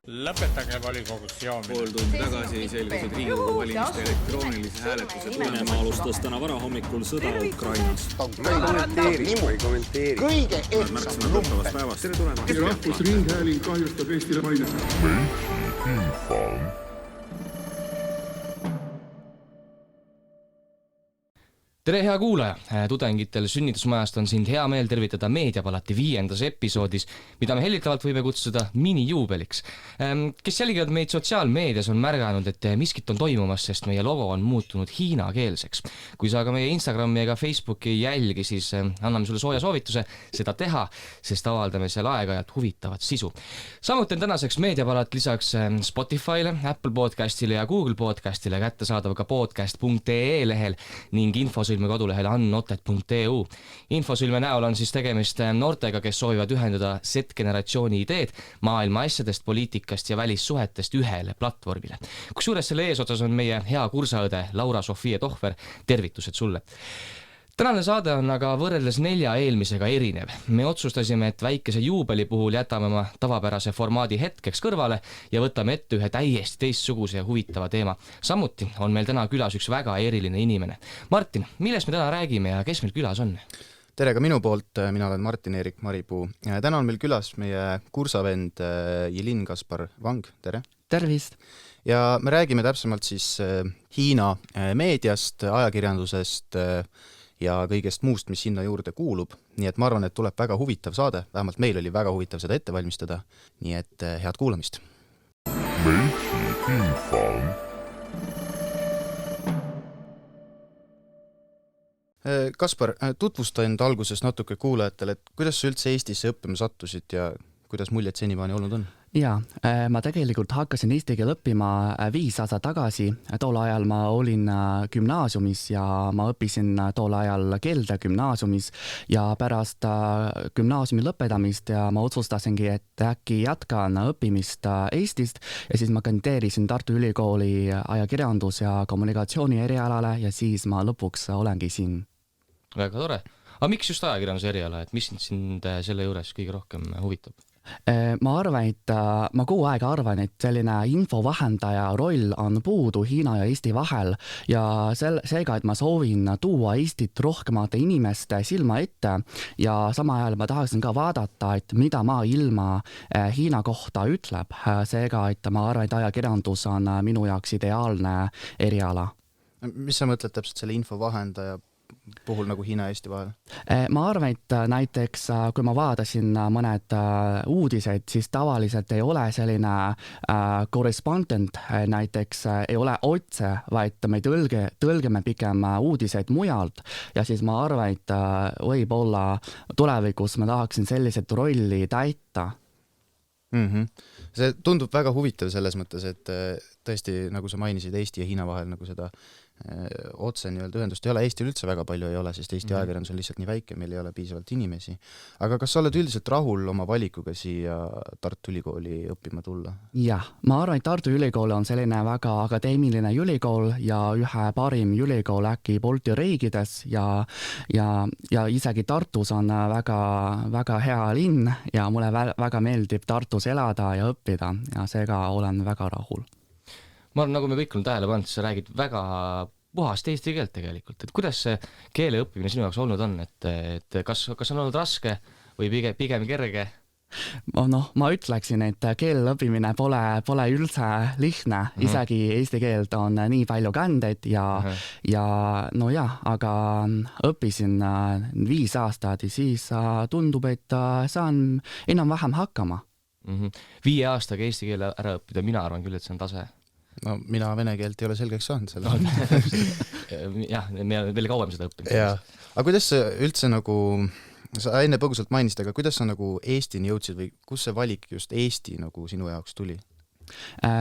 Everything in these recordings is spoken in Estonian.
Lõpetage volikogus joomine. Pool tundi tagasi selgusid Riigikogu valimiste elektroonilise hääletuse Venemaa alustas täna varahommikul sõda Ukrainas. Ma ei kommenteeri. Kõige ehtsam lumpen. Tere tulemast. Rahvusringhääling kahjustab Eestile mainet. Tere hea kuulaja, tudengitel sünnitusmajast on sind hea meel tervitada Meediapalati 5. episoodis, mida me hellitavalt võime kutsuda minijuubeliks. Kes jälgivad meid sotsiaalmeedias on märganud, et miskit on toimumas, sest meie logo on muutunud hiinakeelseks. Kui sa aga meie Instagrami ega Facebooki jälgi, siis anname sulle sooja soovituse seda teha, sest avaldame seal aeg-ajalt huvitavat sisu. Samuti on tänaseks Meediapalat lisaks Spotify'le, Apple Podcastile ja Google Podcastile kättesaadav ka podcast.ee lehel ning infosõlme kodulehel annotet.eu. Infosülme näol on siis tegemist noortega, kes soovivad ühendada Z-generatsiooni ideed maailma asjadest, poliitikast ja välissuhetest ühele platvormile. Kusjuures selle eesotsas on meie hea kursaõde Laura-Sofia Tohver. Tervitused sulle! Tänane saade on aga võrreldes 4 eelmisega erinev. Me otsustasime, et väikese juubeli puhul jätame oma tavapärase formaadi hetkeks kõrvale ja võtame ette ühe täiesti teistsuguse ja huvitava teema. Samuti on meil täna külas üks väga eriline inimene. Martin, millest me täna räägime ja kes meil külas on? Tere ka minu poolt, mina olen Martin-Erik Maripuu. Täna on meil külas meie kursavend Jelin Kaspar Vang. Tere! Tervist! Ja me räägime täpsemalt siis Hiina meediast, ajakirjandusest ja kõigest muust, mis sinna juurde kuulub. Nii et ma arvan, et tuleb väga huvitav saade. Vähemalt meil oli väga huvitav seda ette valmistada. Nii et head kuulamist. Kaspar, tutvusta end alguses natuke kuulajatele, et kuidas sa üldse Eestisse õppima sattusid ja kuidas muljed senimaani olnud on? Jaa, ma tegelikult hakkasin eesti keele õppima 5 aastat tagasi. Tol ajal ma olin gümnaasiumis ja ma õppisin tol ajal Keelde gümnaasiumis ja pärast gümnaasiumi lõpetamist ja ma otsustasingi, et äkki jätkan õppimist Eestist ja siis ma kandideerisin Tartu Ülikooli ajakirjandus- ja kommunikatsiooni erialale ja siis ma lõpuks olengi siin. Väga tore. Aga miks just ajakirjanduse eriala, et mis sind selle juures kõige rohkem huvitab? Ma arvan, et ma kogu aeg arvan, et selline infovahendaja roll on puudu Hiina ja Eesti vahel ja seega, et ma soovin tuua Eestit rohkemate inimeste silma ette ja sama ajal ma tahaksin ka vaadata, et mida ilma Hiina kohta ütleb. Seega, et ma arvan, et ajakirjandus on minu jaoks ideaalne eriala. Mis sa mõtled täpselt selle infovahendaja puhul nagu Hiina ja Eesti vahel? Ma arvan, et näiteks kui ma vaadasin mõned uudised, siis tavaliselt ei ole selline korrespondent, näiteks ei ole otse, vaid me tõlgime pigem uudised mujalt ja siis ma arvan, et võib-olla tulevikus ma tahaksin selliset rolli täita. See tundub väga huvitav selles mõttes, et tõesti, nagu sa mainisid, Eesti ja Hiina vahel nagu seda otse nii-öelda ühendust ei ole. Eestil üldse väga palju ei ole, sest Eesti ajakirjandus on lihtsalt nii väike, meil ei ole piisavalt inimesi. Aga kas sa oled üldiselt rahul oma valikuga siia Tartu Ülikooli õppima tulla? Jah, ma arvan, et Tartu Ülikool on selline väga akadeemiline ülikool ja ühe parim ülikool äkki Balti riikides ja isegi Tartus on väga hea linn ja mulle väga meeldib Tartus elada ja õppida ja seega olen väga rahul. Ma arvan, nagu me kõik on tähele pannud, sa räägid väga puhast eesti keelt tegelikult. Et kuidas see keele õppimine sinu jaoks olnud on? Et kas on olnud raske või pigem kerge? Ma ütleksin, et keele õppimine pole üldse lihtne. Isegi eesti keelt on nii palju kändeid ja no jah, aga õppisin 5 aastat ja siis tundub, et saan enam-vähem hakkama. 5 aastaga eesti keele ära õppida, mina arvan küll, et see on tase. No mina vene keelt ei ole selgeks saanud selle. Jah, me veel kauem seda õppinud. Aga kuidas sa üldse nagu, sa enne põgusalt mainisid, aga kuidas sa nagu Eestini jõudsid või kus see valik just Eesti nagu sinu jaoks tuli?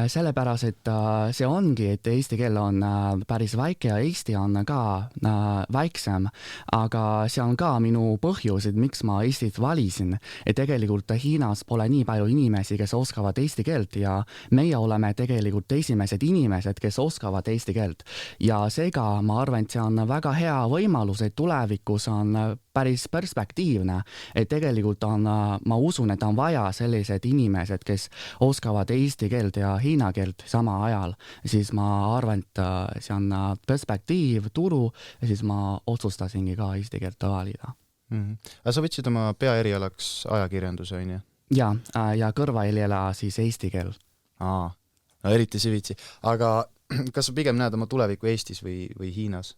Sellepärast, et see ongi, et eesti keel on päris väike ja Eesti on ka väiksem, aga see on ka minu põhjus, et miks ma Eestit valisin. Et tegelikult Hiinas pole nii palju inimesi, kes oskavad eesti keelt ja meie oleme tegelikult esimesed inimesed, kes oskavad eesti keelt. Ja seega ma arvan, et see on väga hea võimalus, et tulevikus on päris perspektiivne, et tegelikult on, ma usun, et on vaja sellised inimesed, kes oskavad eesti keelt ja hiina keelt sama ajal, siis ma arvan, et see on perspektiiv, turu ja siis ma otsustasingi ka eesti keelt valida. Aga sa võtsid oma peaerialaks ajakirjanduse, on ju? Ja kõrvaeliala siis eesti keel. No eriti süvitsi. Aga kas sa pigem näed oma tulevikku Eestis või Hiinas?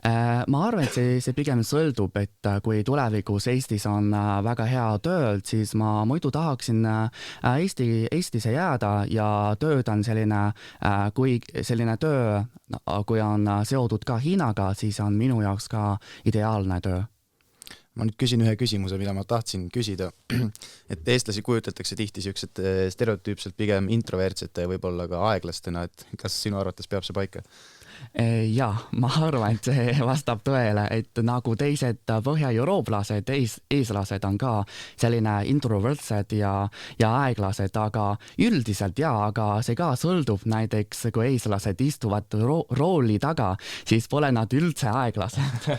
Ma arvan, et see pigem sõltub, et kui tulevikus Eestis on väga hea tööd, siis ma muidu tahaksin Eestisse jääda ja töötan kui selline töö, kui on seotud ka Hiinaga, siis on minu jaoks ka ideaalne töö. Ma nüüd küsin ühe küsimuse, mida ma tahtsin küsida, et eestlasi kujutatakse tihti siuksed stereotüüpselt pigem introvertsete ja võib-olla ka aeglastena, et kas sinu arvates peab see paika? Ja, ma arvan, et see vastab tõele, et nagu teised põhja-eurooplased, eeslased on ka selline introvertsed ja aeglased, aga üldiselt aga see ka sõldub näiteks, kui eeslased istuvad rooli taga, siis pole nad üldse aeglased.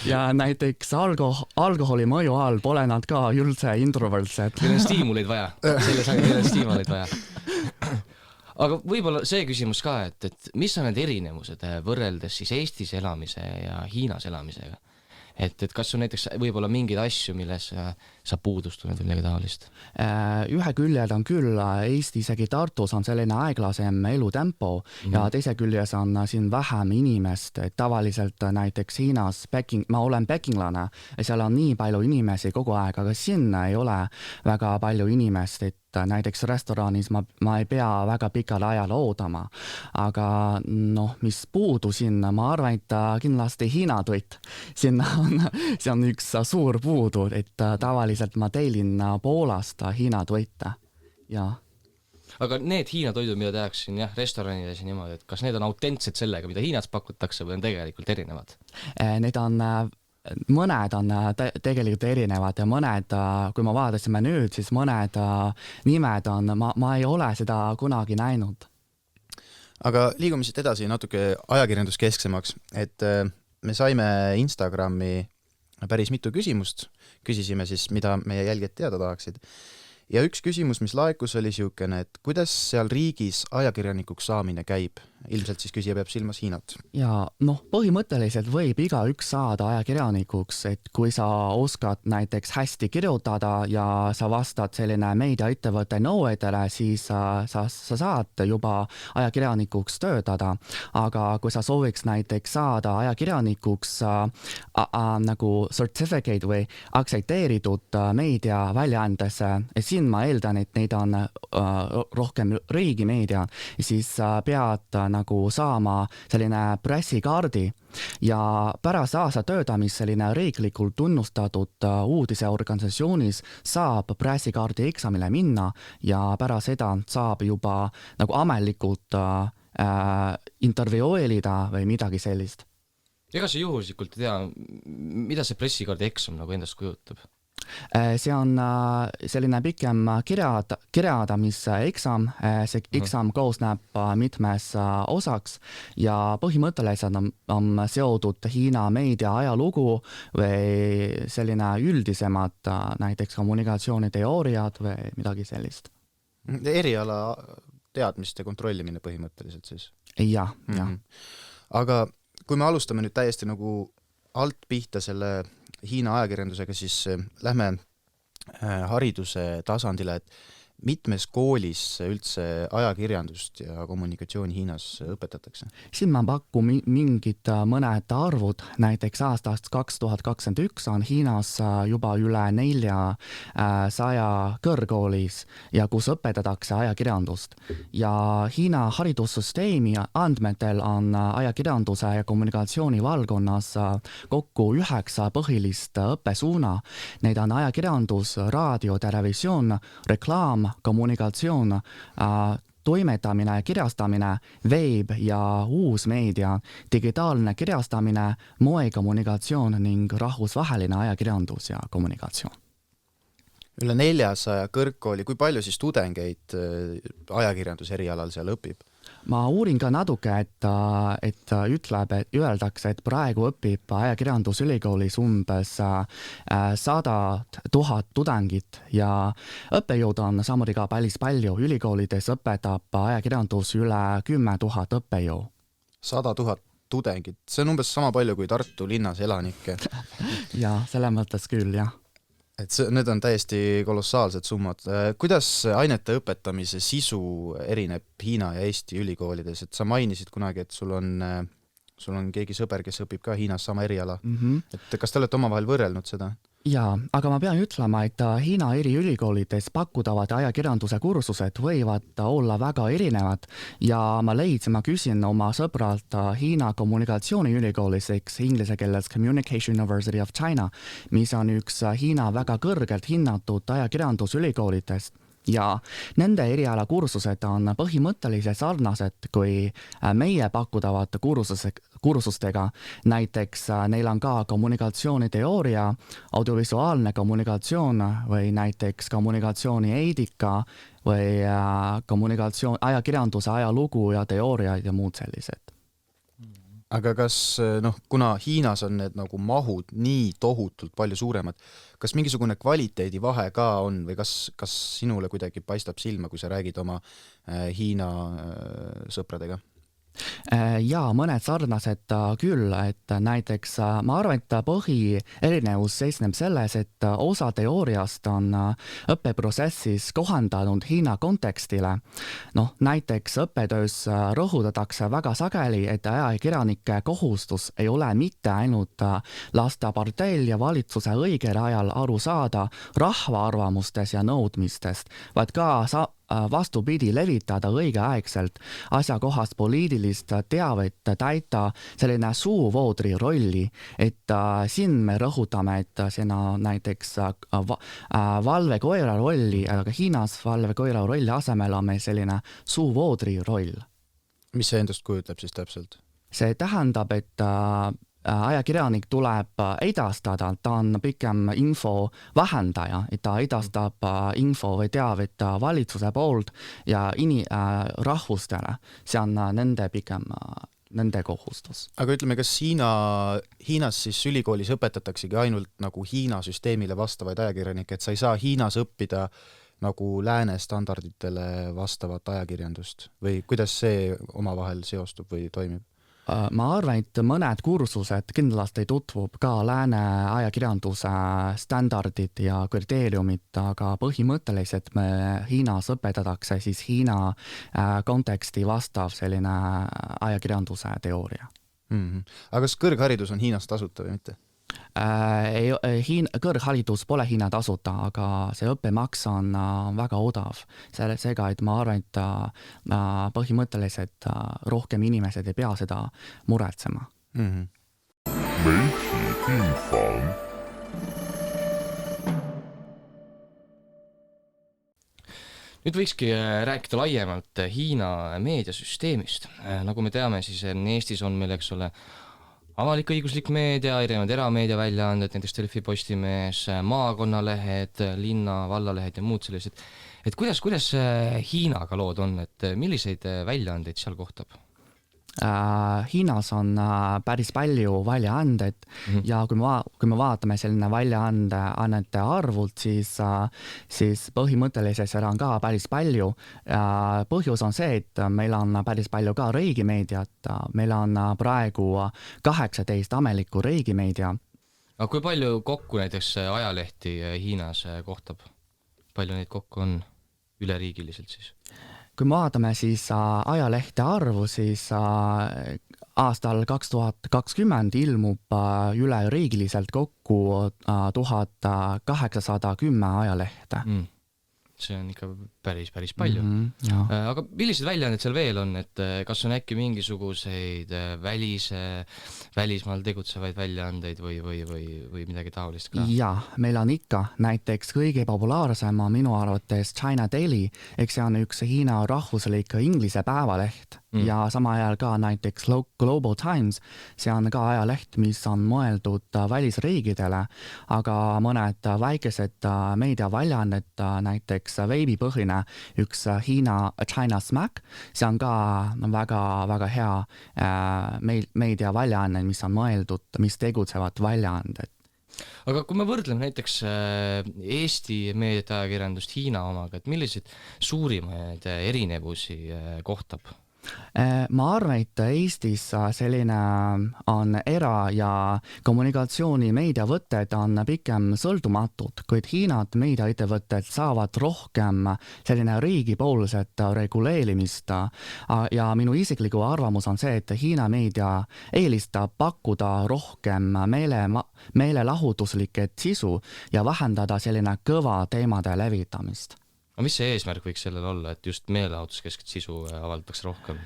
Ja näiteks alkoholi mõju all pole nad ka üldse introvertsed. Meil on stiimuleid vaja. Meil on stiimuleid vaja. Aga võib-olla see küsimus ka, et mis on need erinevused võrreldes siis Eestis elamise ja Hiinas elamisega? Et kas on näiteks võib-olla mingeid asju, milles sa puudustunud või midagi taolist? Ühe küljed on küll, Eesti isegi Tartus on selline aeglasem elutempo ja teise küljes on siin vähem inimest. Tavaliselt näiteks Hiinas, ma olen pekinglane, seal on nii palju inimesi kogu aeg, aga siin ei ole väga palju inimest, et näiteks restoranis ma ei pea väga pikal ajal ootama, aga mis puudu siin, ma arvan, et kindlasti Hiina toit. See on üks suur puudu, et tavaliselt ma teelin Poolast Hiina toite. Ja. Aga need Hiina toidud, mida tehakse siin restoranides ja niimoodi, et kas need on autentsed sellega, mida Hiinas pakutakse või on tegelikult erinevad? Need on mõned on tegelikult erinevad ja mõned, kui ma vaatasin menüüd, siis mõned nimed on, ma ei ole seda kunagi näinud. Aga liigume siit edasi natuke ajakirjanduskesksemaks, et me saime Instagrami päris mitu küsimust, küsisime siis, mida meie jälgijad teada tahaksid. Ja üks küsimus, mis laekus, oli siukene, et kuidas seal riigis ajakirjanikuks saamine käib? Ilmselt siis küsija peab silmas Hiinat. Ja põhimõtteliselt võib igaüks saada ajakirjanikuks, et kui sa oskad näiteks hästi kirjutada ja sa vastad selline meediaettevõtte nõuetele, siis sa saad juba ajakirjanikuks töötada. Aga kui sa sooviks näiteks saada ajakirjanikuks nagu certificate või aktsepteeritud meedia väljaandesse, siin ma eeldan, et neid on rohkem riigimeedia, siis pead nagu saama selline pressikaardi ja pärast aasta töötamist selline riiklikult tunnustatud uudiseorganisatsioonis saab pressikaardi eksamile minna ja pärast seda saab juba nagu ametlikult intervjueerida või midagi sellist. Ega sa juhuslikult ei tea, mida see pressikaardi eksam nagu endast kujutab? See on selline pikem kirjadamise eksam, see eksam koosneb mitmes osaks ja põhimõtteliselt on seotud Hiina meedia ajalugu või selline üldisemad näiteks kommunikatsiooniteooriad või midagi sellist. Eriala teadmiste kontrollimine põhimõtteliselt siis? Ja. Aga kui me alustame nüüd täiesti nagu alt pihta selle Hiina ajakirjandusega, siis lähme hariduse tasandile, et mitmes koolis üldse ajakirjandust ja kommunikatsiooni Hiinas õpetatakse? Siin ma pakun mingid mõned arvud, näiteks aastast 2021 on Hiinas juba üle 400 kõrgkoolis ja kus õpetatakse ajakirjandust. Ja Hiina haridussüsteemi andmetel on ajakirjanduse ja kommunikatsiooni valdkonnas kokku 9 põhilist õppesuuna. Need on ajakirjandus, raadio, televisioon, reklaam, kommunikatsioon, toimetamine, kirjastamine, veeb ja uusmeedia, digitaalne kirjastamine, moekommunikatsioon ning rahvusvaheline ajakirjandus ja kommunikatsioon. Üle 400 kõrgkooli, kui palju siis tudengeid ajakirjanduse erialal seal õpib? Ma uurin ka natuke, et öeldakse, et praegu õpib ajakirjandusülikoolis umbes 100 000 tudengit ja õppejõud on samuti ka päris palju. Ülikoolides õpetab ajakirjandus üle 10 000 õppejõu. 100 000 tudengit, see on umbes sama palju kui Tartu linnas elanikke. Ja selle mõttes küll, jah. Et need on täiesti kolossaalsed summad. Kuidas ainete õpetamise sisu erineb Hiina ja Eesti ülikoolides? Et sa mainisid kunagi, et sul on keegi sõber, kes õpib ka Hiinas sama eriala. Et kas te olete omavahel võrrelnud seda? Jaa, aga ma pean ütlema, et Hiina eri ülikoolides pakutavad ajakirjanduse kursused võivad olla väga erinevad ja ma küsin oma sõbralt Hiina kommunikatsiooniülikoolis, inglise keeles Communication University of China, mis on üks Hiina väga kõrgelt hinnatud ajakirjandusülikoolidest. Ja nende eriala kursused on põhimõtteliselt sarnased kui meie pakutavad kursustega. Näiteks neil on ka kommunikatsiooniteooria, audiovisuaalne kommunikatsioon või näiteks kommunikatsiooni eetika või ajakirjanduse ajalugu ja teooriaid ja muud sellised. Aga kas, kuna Hiinas on need nagu mahud nii tohutult palju suuremad, kas mingisugune kvaliteedi vahe ka on või kas sinule kuidagi paistab silma, kui sa räägid oma Hiina sõpradega? Ja mõned sarnased küll, et näiteks ma arvan, et põhierinevus seisneb selles, et osa teooriast on õppeprotsessis kohandanud Hiina kontekstile. Näiteks õppetöös rõhutatakse väga sageli, et ajakirjanike kohustus ei ole mitte ainult lasta parteil ja valitsuse õigel ajal aru saada rahva arvamustes ja nõudmistest, vaid ka vastupidi levitada õigeaegselt asjakohast poliitilist teavet täita selline suuvoodri rolli, et siin me rõhutame, et siin on näiteks valvekoira rolli, aga Hiinas valvekoira rolli asemel on meil selline suuvoodri roll. Mis see endast kujutleb siis täpselt? See tähendab, et ajakirjanik tuleb edastada, ta on pikem info vähendaja, et ta edastab info või teavet valitsuse poolt ja rahvustele. See on nende kohustus. Aga ütleme, kas Hiinas siis ülikoolis õpetataksegi ainult nagu Hiina süsteemile vastavaid ajakirjanikke, et sa ei saa Hiinas õppida nagu lääne standarditele vastavat ajakirjandust või kuidas see omavahel seostub või toimib? Ma arvan, et mõned kursused kindlasti tutvub ka lääne ajakirjanduse standardid ja kriteeriumid, aga põhimõtteliselt me Hiinas õpetatakse siis Hiina konteksti vastav selline ajakirjanduse teooria. Aga kas kõrgharidus on Hiinas tasuta või mitte? Kõrgharidus pole Hiina tasuta, aga see õppemaks on väga odav. Seega, et ma arvan, et põhimõtteliselt rohkem inimesed ei pea seda muretsema. Nüüd võikski rääkida laiemalt Hiina meediasüsteemist. Nagu me teame, siis Eestis on meil, eks ole, avalik-õiguslik meedia, erinevad erameediaväljaanded, näiteks Delfi, Postimees, maakonnalehed, linna, vallalehed ja muud sellised. Et kuidas Hiinaga lood on, et milliseid väljaandeid seal kohtab? Hiinas on päris palju väljaanded ja kui me vaatame selline väljaannete arvult, siis põhimõtteliselt seal on ka päris palju. Põhjus on see, et meil on päris palju ka riigimeediat. Meil on praegu 18 ametlikku riigimeedia. Aga kui palju kokku näiteks ajalehti Hiinas kohtab? Palju neid kokku on üleriigiliselt siis? Kui me vaatame siis ajalehte arvu, siis aastal 2020 ilmub üleriigiliselt kokku 1810 ajalehte. see on ikka päris palju. Aga millised väljaanded seal veel on, et kas on äkki mingisuguseid välismaal tegutsevaid väljaandeid või midagi taolist ka? Ja, meil on ikka näiteks kõige populaarsem on minu arvates China Daily, eks see on üks Hiina rahvuslik inglise päevaleht ja sama ajal ka näiteks Global Times, see on ka ajaleht, mis on mõeldud välisriigidele, aga mõned väikesed meediaväljaanded, näiteks veebipõhine üks China Smack, see on ka väga hea meediaväljaanded, mis on mõeldud, mis tegutsevad väljaanded. Aga kui me võrdleme näiteks Eesti meediaajakirjandust Hiina omaga, et milliseid suurimaid erinevusi kohtab? Ma arvan, et Eestis selline on era- ja kommunikatsioonimeediavõtted on pikem sõltumatud, kuid Hiinat meediaettevõtted saavad rohkem selline riigipoolset reguleerimist ja minu isikliku arvamus on see, et Hiina meedia eelistab pakkuda rohkem meelelahutuslikke sisu ja vähendada selline kõva teemade levitamist. Aga mis see eesmärk võiks sellel olla, et just meelelahutuskeskset sisu avaldatakse rohkem?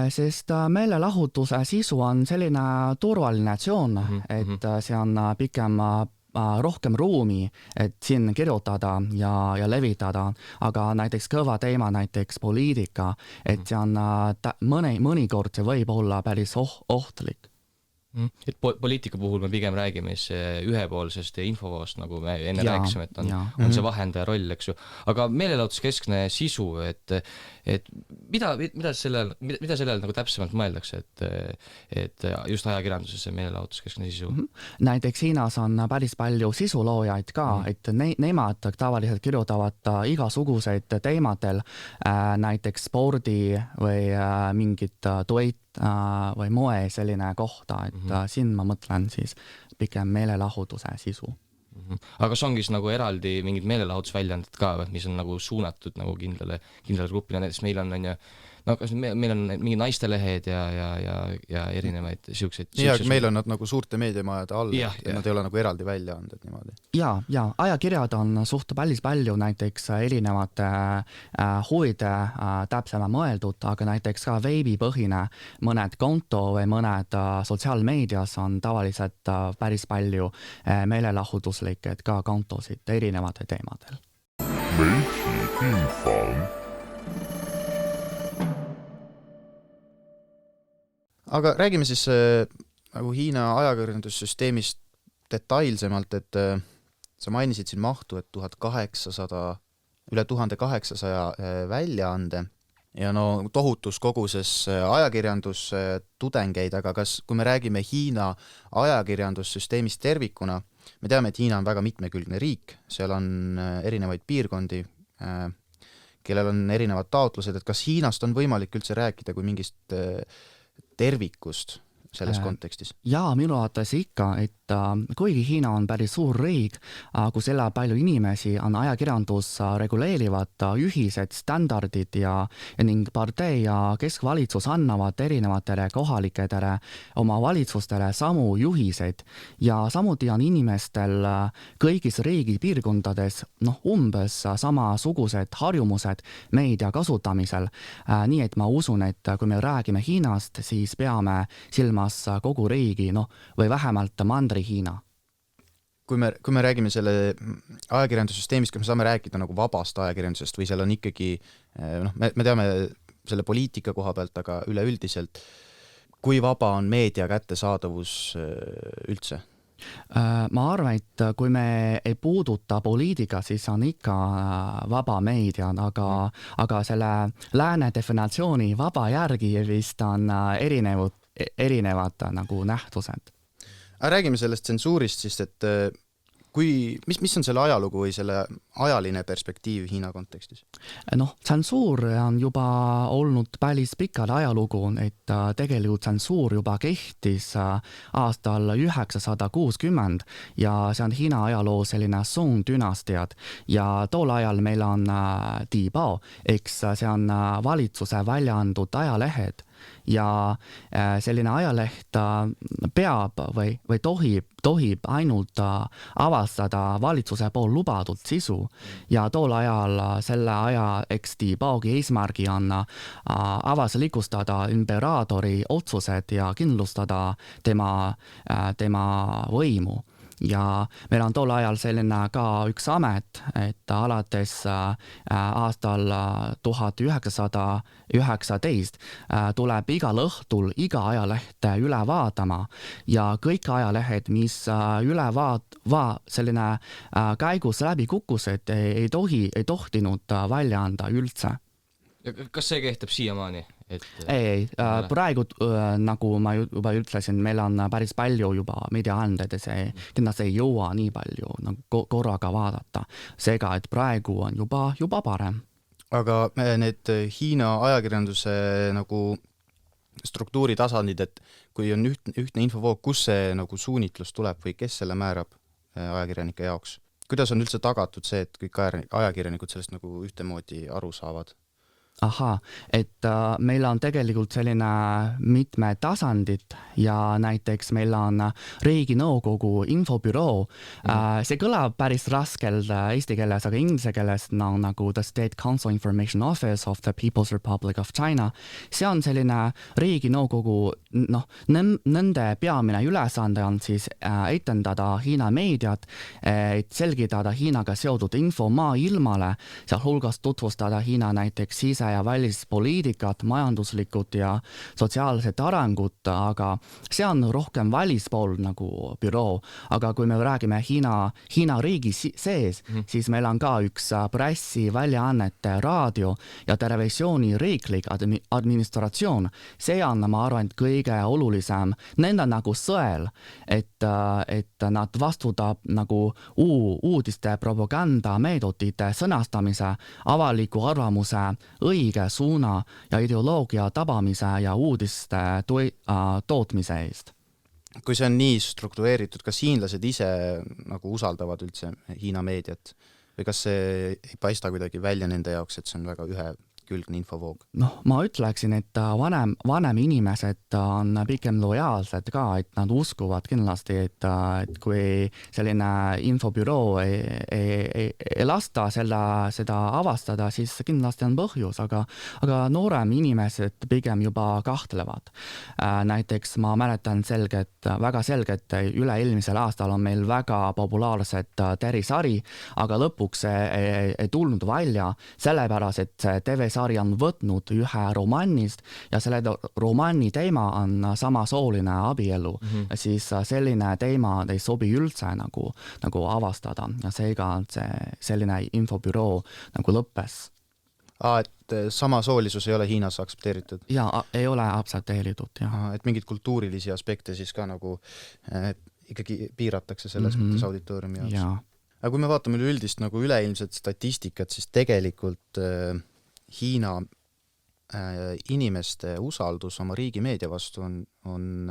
Sest meelelahutuse sisu on selline turvaline tsoon, et see on pikem rohkem ruumi, et siin kirjutada ja levitada, aga näiteks kõva teema, näiteks poliitika, et see on mõnikord see võib olla päris ohtlik. Et poliitika puhul me pigem räägime ühepoolsest ja infovoost, nagu me enne rääkisime, et on see vahendaja roll, eks ju. Aga meelelahutuskeskne sisu, et mida sellel nagu täpsemalt mõeldakse, et just ajakirjanduses see meelelahutuskeskne sisu? Näiteks Hiinas on päris palju sisuloojaid ka, et nemad tavaliselt kirjutavad igasuguseid teemadel, näiteks spordi või mingid duett või moe selline kohta, et siin ma mõtlen siis pigem meelelahutuse sisu. Aga kas ongi nagu eraldi mingid meelelahutusväljandid ka, mis on nagu suunatud nagu kindlale grupile, näiteks meil on meil on mingid naistelehed ja erinevaid siukseid. Ja meil on nad nagu suurte meediamajade all, et nad ei ole nagu eraldi väljaanded niimoodi. Ja ajakirjad on suht päris palju näiteks erinevate huvide täpsema mõeldud, aga näiteks ka veebipõhine mõned konto või mõned sotsiaalmeedias on tavaliselt päris palju meelelahutuslikke ka kontosid erinevate teemadel. Aga räägime siis nagu Hiina ajakirjandussüsteemist detailsemalt, et sa mainisid siin mahtu, et üle 1800 väljaande ja tohutus koguses ajakirjandustudengeid, aga kui me räägime Hiina ajakirjandussüsteemist tervikuna, me teame, et Hiina on väga mitmekülgne riik, seal on erinevaid piirkondi, kellel on erinevad taotlused, et kas Hiinast on võimalik üldse rääkida kui mingist tervikust selles kontekstis? Jaa, minu arvates ikka, et kuigi Hiina on päris suur riik, kus elab palju inimesi, on ajakirjandus reguleerivad ühised standardid ning partei ja keskvalitsus annavad erinevatele kohalikele oma valitsustele samu juhiseid ja samuti on inimestel kõigis riigi piirkondades umbes samasugused harjumused meedia kasutamisel. Nii et ma usun, et kui me räägime Hiinast, siis peame silmas kogu riigi, või vähemalt Mandri-Hiina. Kui me räägime selle ajakirjandussüsteemist, kas me saame rääkida nagu vabast ajakirjandusest või seal on ikkagi, me teame selle poliitika koha pealt, aga üleüldiselt, kui vaba on meedia kättesaadavus üldse? Ma arvan, et kui me ei puuduta poliitika, siis on ikka vaba meedia, aga selle lääne definitsiooni vaba järgi vist on erinevad nagu nähtused. Räägime sellest tsensuurist siis, et mis on selle ajalugu või selle ajaline perspektiiv Hiina kontekstis? Tsensuur on juba olnud päris pikad ajalugu, et tegelikult tsensuur juba kehtis aastal 960 ja see on Hiina ajaloo selline Song dünastiad ja tool ajal meil on Dibao, eks see on valitsuse välja antud ajalehed ja selline ajaleht peab või tohib ainult avastada valitsuse pool lubatud sisu ja tool ajal selle ajaeksti paugi eesmärgi on avaslikustada imperaatori otsused ja kindlustada tema võimu. Ja meil on tol ajal selline ka üks amet, et alates aastal 1919 tuleb igal õhtul iga ajalehte üle vaatama ja kõik ajalehed, mis üle selline käigus läbi kukkused, ei tohtinud välja anda üldse. Kas see kehtib siiamaani? Ei, praegu nagu ma juba ütlesin, meil on päris palju juba meediaanded ja see kindlasti ei jõua nii palju nagu korraga vaadata. Seega, et praegu on juba parem. Aga need Hiina ajakirjanduse nagu struktuuri tasandid, et kui on ühtne infovoog, kus see nagu suunitlus tuleb või kes selle määrab ajakirjanike jaoks? Kuidas on üldse tagatud see, et kõik ajakirjanikud sellest nagu ühtemoodi aru saavad? Aha, et meil on tegelikult selline mitme tasandit ja näiteks meil on Riiginõukogu infobüroo. See kõlab päris raskelt eesti keeles, aga inglise keeles nagu The State Council Information Office of the People's Republic of China. See on selline Riiginõukogu, nende peamine ülesande on siis etendada Hiina meediat, et selgitada Hiinaga seotud info maailmale, sealhulgas tutvustada Hiina näiteks sise- ja välispoliitikat, majanduslikud ja sotsiaalsed arengut, aga see on rohkem välispool nagu büroo. Aga kui me räägime Hiina riigi sees, siis meil on ka üks pressi väljaannete raadio ja televisiooni riiklik administratsioon. See on, ma arvan, kõige olulisem. Nende nagu sõel, et nad vastutab nagu uudiste propaganda meetodite sõnastamise, avaliku arvamuse õige suuna ja ideoloogia tabamise ja uudiste tootmise eest. Kui see on nii struktureeritud, kas hiinlased ise nagu usaldavad üldse Hiina meediat või kas see ei paista kuidagi välja nende jaoks, et see on väga ühekülgne infovoog? Ma ütleksin, et vanem inimesed on pigem lojaalsed ka, et nad uskuvad kindlasti, et kui selline infobüroo ei lasta seda avastada, siis kindlasti on põhjus, aga noorem inimesed pigem juba kahtlevad. Näiteks ma mäletan väga selgelt, üle-eelmisel aastal on meil väga populaarsed TV-sari, aga lõpuks ei tulnud välja, sellepärast, et see TV-sari on võtnud ühe romanist ja selle romanni teema on samasooline abielu. Siis selline teema ei sobi üldse nagu avastada ja seega selline infobüroo nagu lõppes. Et samasoolisus ei ole Hiinas aktsepteeritud? Jaa, ei ole aktsepteeritud, jah. Et mingid kultuurilisi aspekte siis ka nagu ikkagi piiratakse selles mõttes auditooriumi jaoks. Jaa. Aga kui me vaatame üleüldist nagu üleilmset statistikat, siis tegelikult Hiina inimeste usaldus oma riigi meedia vastu on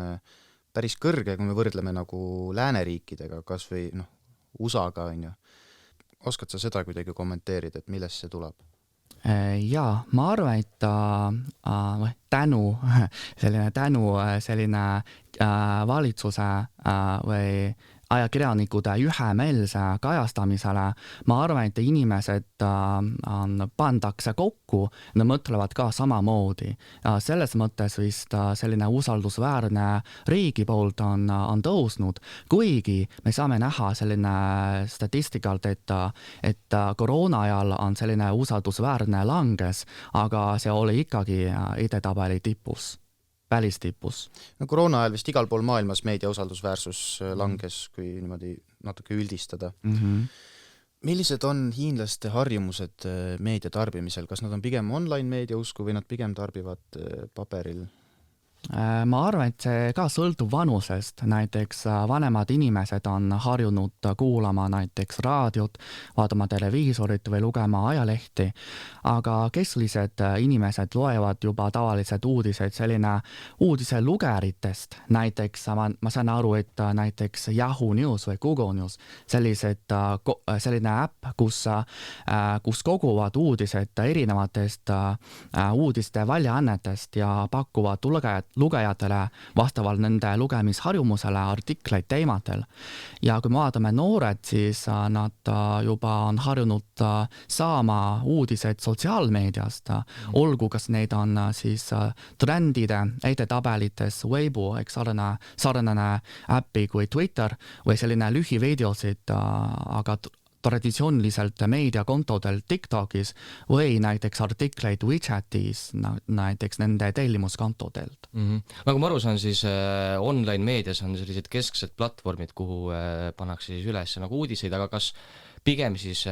päris kõrge, kui me võrdleme nagu lääneriikidega, kas või USA-ga. Oskad sa seda kuidagi kommenteerida, et millest see tuleb? Jaa, ma arvan, et tänu selline valitsuse või ajakirjanikude ühemeelse kajastamisele, ma arvan, et inimesed pandakse kokku, nad mõtlevad ka samamoodi. Selles mõttes vist selline usaldusväärne riigi poolt on tõusnud, kuigi me saame näha selline statistikalt, et koroona ajal on selline usaldusväärne langes, aga see oli ikkagi edetabeli tipus. Välistipus. Koroona ajal vist igal pool maailmas meedia usaldusväärsus langes, kui niimoodi natuke üldistada. Millised on hiinlaste harjumused meedia tarbimisel? Kas nad on pigem online meedia usku või nad pigem tarbivad paberil? Ma arvan, et see ka sõltub vanusest, näiteks vanemad inimesed on harjunud kuulama näiteks raadiot, vaatama televiisorit või lugema ajalehti, aga kesklised inimesed loevad juba tavalised uudised selline uudiselugeritest, näiteks ma saan aru, et näiteks Yahoo News või Google News, selline äpp, kus koguvad uudised erinevatest uudiste väljaannetest ja pakuvad lugejatele vastavalt nende lugemisharjumusele artikleid teemadel. Ja kui me vaatame noored, siis nad juba on harjunud saama uudised sotsiaalmeediast, olgu kas neid on siis trendide edetabelites Weibo, eks sarnane äppi kui Twitter või selline lühivideosid, aga traditsiooniliselt meediakontodel TikTokis või näiteks artikleid WeChatis, näiteks nende tellimuskontodelt. Nagu ma aru saan, siis online meedias on sellised kesksed platvormid, kuhu pannakse siis üles nagu uudiseid, aga kas pigem siis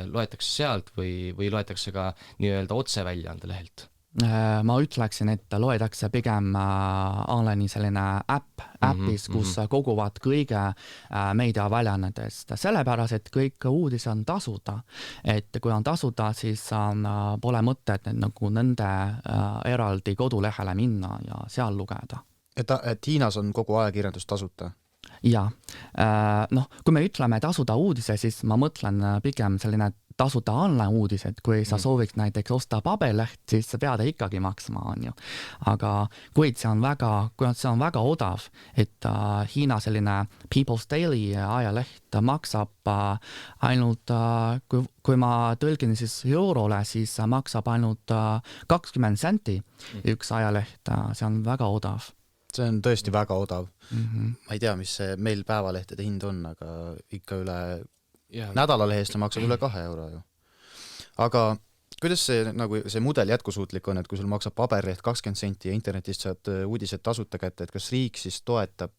loetakse sealt või loetakse ka nii-öelda otseväljaande lehelt? Ma ütleksin, et loetakse pigem online'i selline äppis, kus koguvad kõige meediaväljaannetest. Sellepärast, et kõik uudis on tasuta. Et kui on tasuta, siis pole mõtet nagu nende eraldi kodulehele minna ja seal lugeda. Et Hiinas on kogu ajakirjandus tasuta? Ja, kui me ütleme tasuta uudise, siis ma mõtlen pigem selline tasuta online uudised, kui sa sooviks näiteks osta paberleht, siis sa pead ikkagi maksma, on ju. Aga kui see on väga odav, et Hiina selline People's Daily ajaleht maksab ainult, kui ma tõlgin siis eurole, siis maksab ainult 20 senti üks ajaleht, see on väga odav. See on tõesti väga odav. Ma ei tea, mis see meil päevalehtede hind on, aga ikka üle nädalalehest maksab üle 2 euro ju. Aga kuidas see mudel jätkusuutlik on, et kui sul maksab paberleht 20 senti ja internetist saad uudised tasuta kätte, et kas riik siis toetab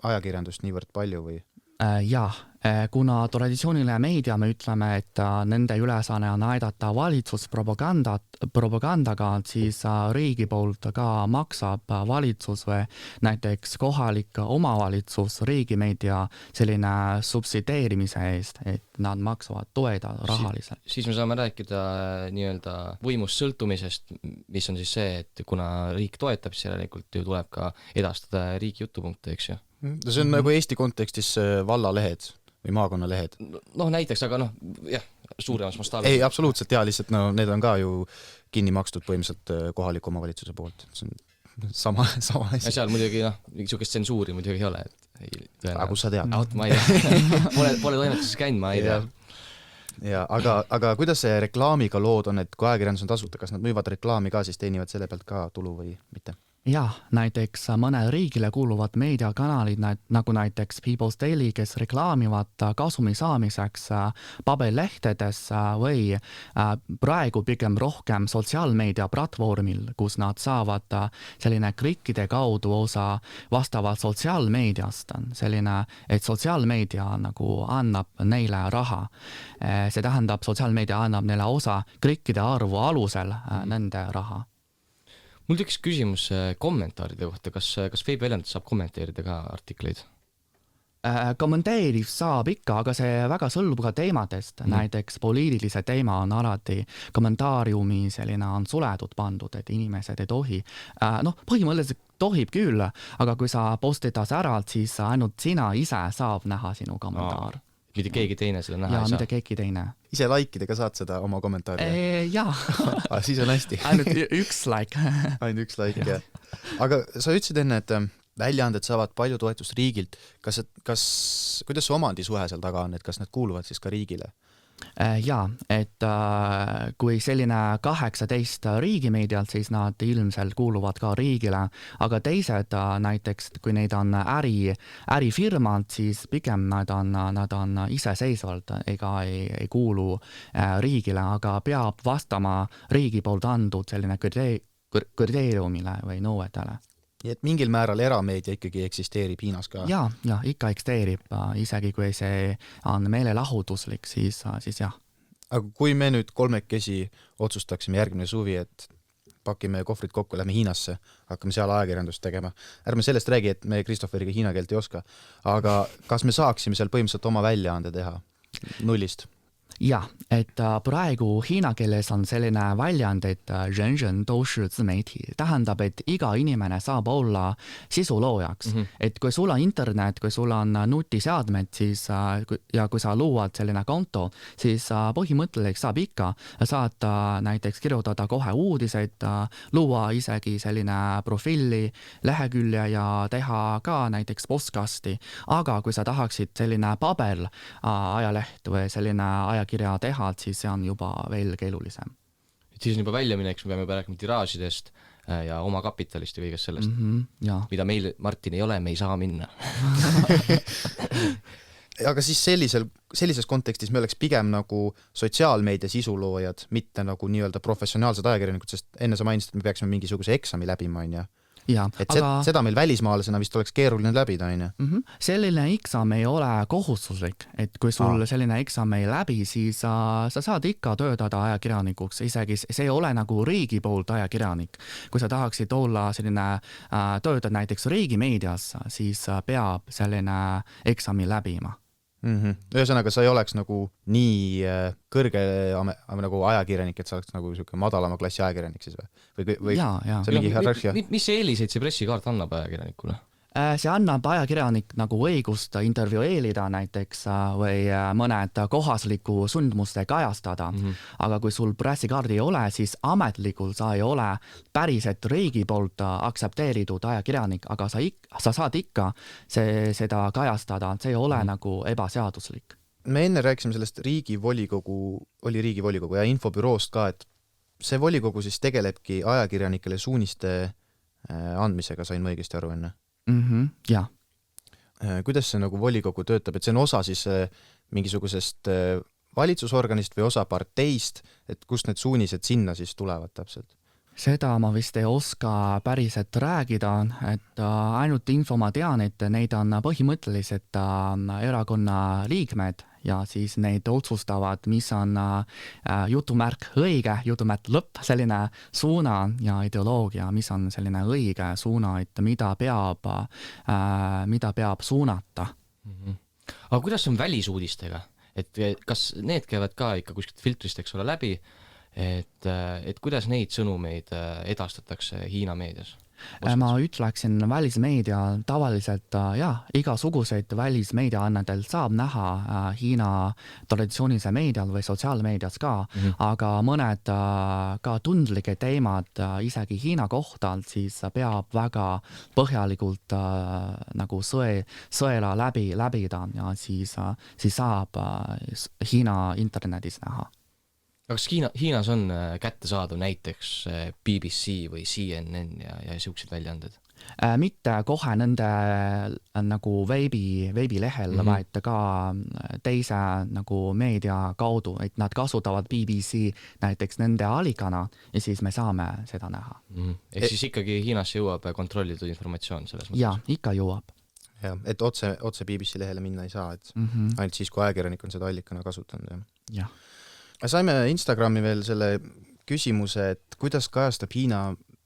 ajakirjandust niivõrd palju või? Jah, kuna traditsiooniline meedia me ütleme, et nende ülesanne on aidata valitsuspropagandaga, siis riigi poolt ka maksab valitsus või näiteks kohalik omavalitsus riigimeedia selline subsideerimise eest, et nad maksavad toeda rahaliselt. Siis me saame rääkida nii-öelda võimust sõltumisest, mis on siis see, et kuna riik toetab, siis järelikult ju tuleb ka edastada riigi jutupunkte, eks ju? See on nagu Eesti kontekstis vallalehed või maakonnalehed. Näiteks, aga jah, suuremas mastaabis. Ei, absoluutselt, lihtsalt need on ka ju kinni makstud põhimõtteliselt kohaliku omavalitsuse poolt. See on sama asi. Ja seal muidugi, niisugust tsensuuri muidugi ei ole. Aga kus sa tead? Ma ei tea. Pole toimetuses käinud, ma ei tea. Ja, aga kuidas see reklaamiga lood on, et kui ajakirjandus on tasuta, kas nad müüvad reklaami ka, siis teenivad selle pealt ka tulu või mitte? Jah, näiteks mõne riigile kuuluvad meediakanalid nagu näiteks People's Daily, kes reklaamivad kasumi saamiseks paberlehtedes või praegu pigem rohkem sotsiaalmeedia platvormil, kus nad saavad selline klikkide kaudu osa vastavalt sotsiaalmeediast. Selline, et sotsiaalmeedia nagu annab neile raha. See tähendab, sotsiaalmeedia annab neile osa klikkide arvu alusel nende raha. Mul tekkis küsimus kommentaaride kohta, kas veebiväljaandes saab kommenteerida ka artikleid? Kommenteeriv saab ikka, aga see väga sõltub ka teemadest. Näiteks poliitilise teema on alati kommentaariumi selline on suletud pandud, et inimesed ei tohi. Põhimõtteliselt tohib küll, aga kui sa postid ära, siis ainult sina ise saab näha sinu kommentaar. Mitte keegi teine seda näha ei saa? Mitte keegi teine. Ise likeidega saad seda oma kommentaari? Jaa. Siis on hästi. Ainult üks like. Ainult üks like, jah. Aga sa ütlesid enne, et väljaanded saavad palju toetust riigilt. Kuidas see omandisuhe seal taga on, et kas nad kuuluvad siis ka riigile? Jaa, et kui selline 18 riigimeedialt, siis nad ilmselt kuuluvad ka riigile, aga teised näiteks, kui neid on ärifirmad, siis pigem nad on iseseisvalt ega ei kuulu riigile, aga peab vastama riigi poolt andud selline kriteeriumile või nõuetele. Et mingil määral erameedia ikkagi eksisteerib Hiinas ka? Ja, ikka eksisteerib, isegi kui see on meelelahutuslik, siis jah. Aga kui me nüüd kolmekesi otsustaksime järgmine suvi, et pakime kohvrid kokku, lähme Hiinasse, hakkame seal ajakirjandust tegema. Ärme sellest räägi, et me Christopheriga hiina keelt ei oska, aga kas me saaksime seal põhimõtteliselt oma väljaande teha nullist? jah, et praegu hiina keeles on selline väljand, et 人人都是自媒体, tähendab, et iga inimene saab olla sisuloojaks. Et kui sul on internet, kui sul on nutiseadmed, siis, ja kui sa luuad selline konto, siis põhimõtteliselt saab ikka, saad näiteks kirjutada kohe uudiseid, luua isegi selline profiili, lehekülje ja teha ka näiteks podcasti. Aga kui sa tahaksid selline paber ajaleht või selline ajakirja teha, siis see on juba veel keerulisem. Et siis on juba väljamineks, me peame juba rääkima tiraažidest ja oma kapitalist ja kõigest sellest, mida meil, Martin, ei ole, me ei saa minna. Aga siis sellises kontekstis me oleks pigem nagu sotsiaalmeedia sisuloojad, mitte nagu nii-öelda professionaalsed ajakirjanikud, sest enne sa mainisid, et me peaksime mingisuguse eksami läbima, on ju. Ja, et seda meil välismaalasena vist oleks keeruline läbida, on ju? Selline eksam ei ole kohustuslik, et kui sul selline eksam ei läbi, siis sa saad ikka töötada ajakirjanikuks, isegi see ei ole nagu riigi poolt ajakirjanik. Kui sa tahaksid olla selline töötada näiteks riigimeedias, siis peab selline eksami läbima. Ühesõnaga, sa ei oleks nagu nii kõrge nagu ajakirjanik, et sa oleks nagu madalama klassi ajakirjanik siis või? See on mingi hierarhia? Mis eeliseid see pressikaart annab ajakirjanikule? See annab ajakirjanik nagu õigust intervjueelida näiteks või mõned kohasliku sündmuste kajastada. Aga kui sul pressikaardi ei ole, siis ametlikul sa ei ole päriselt riigi poolt aksepteeritud ajakirjanik, aga sa saad ikka seda kajastada, see ei ole nagu ebaseaduslik. Me enne rääkisime sellest oli riigivolikogu ja infobüroost ka, et see volikogu siis tegelebki ajakirjanikele suuniste andmisega, sain ma õigesti aru enne? Jah. Kuidas see nagu volikogu töötab, et see on osa siis mingisugusest valitsusorganist või osa parteist, et kust need suunised sinna siis tulevad täpselt? Seda ma vist ei oska päriselt räägida, et ainult info ma tean, et neid on põhimõtteliselt erakonna liikmed ja siis neid otsustavad, mis on jutumärk õige, jutumärk lõpp, selline suuna ja ideoloogia, mis on selline õige suuna, et mida peab suunata. Aga kuidas on välisuudistega? Et kas need käivad ka ikka kuskilt filtrist, eks ole, läbi? Et kuidas neid sõnumeid edastatakse Hiina meedias? Ma ütleksin välismeedia tavaliselt, igasuguseid välismeediaannadel saab näha Hiina traditsioonilise meedial või sotsiaalmeedias ka, aga mõned ka tundlike teemad isegi Hiina kohta, siis peab väga põhjalikult nagu sõela läbida ja siis saab Hiina internetis näha. Kas Hiinas on kättesaadav näiteks BBC või CNN ja sellised väljaanded? Mitte kohe nende nagu veebilehel, vaid ka teise nagu meedia kaudu, et nad kasutavad BBC näiteks nende allikana ja siis me saame seda näha. Ehk siis ikkagi Hiinasse jõuab kontrollitud informatsioon selles mõttes? Ja, ikka jõuab. Ja, et otse BBC lehele minna ei saa, et ainult siis, kui ajakirjanik on seda allikana kasutanud. Ja. Saime Instagrami veel selle küsimuse, et kuidas kajastab Hiina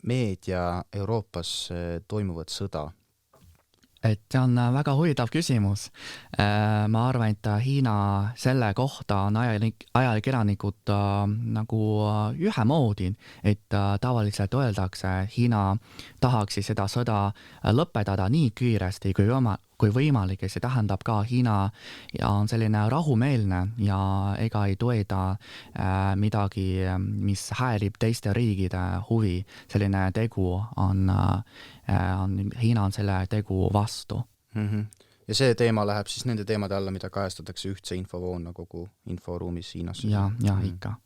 meedia Euroopas toimuvat sõda? Et see on väga huvitav küsimus. Ma arvan, et Hiina selle kohta on ajakirjanikud nagu ühemoodi, et tavaliselt öeldakse, Hiina tahaks seda sõda lõpetada nii kiiresti kui võimalik ja see tähendab ka Hiina on selline rahumeelne ja ega ei toeta midagi, mis häirib teiste riigide huvi. Selline tegu Hiina on selle tegu vastu. Ja see teema läheb siis nende teemade alla, mida kajastatakse ühtse infovoona kogu inforuumis Hiinas. Ja ikka.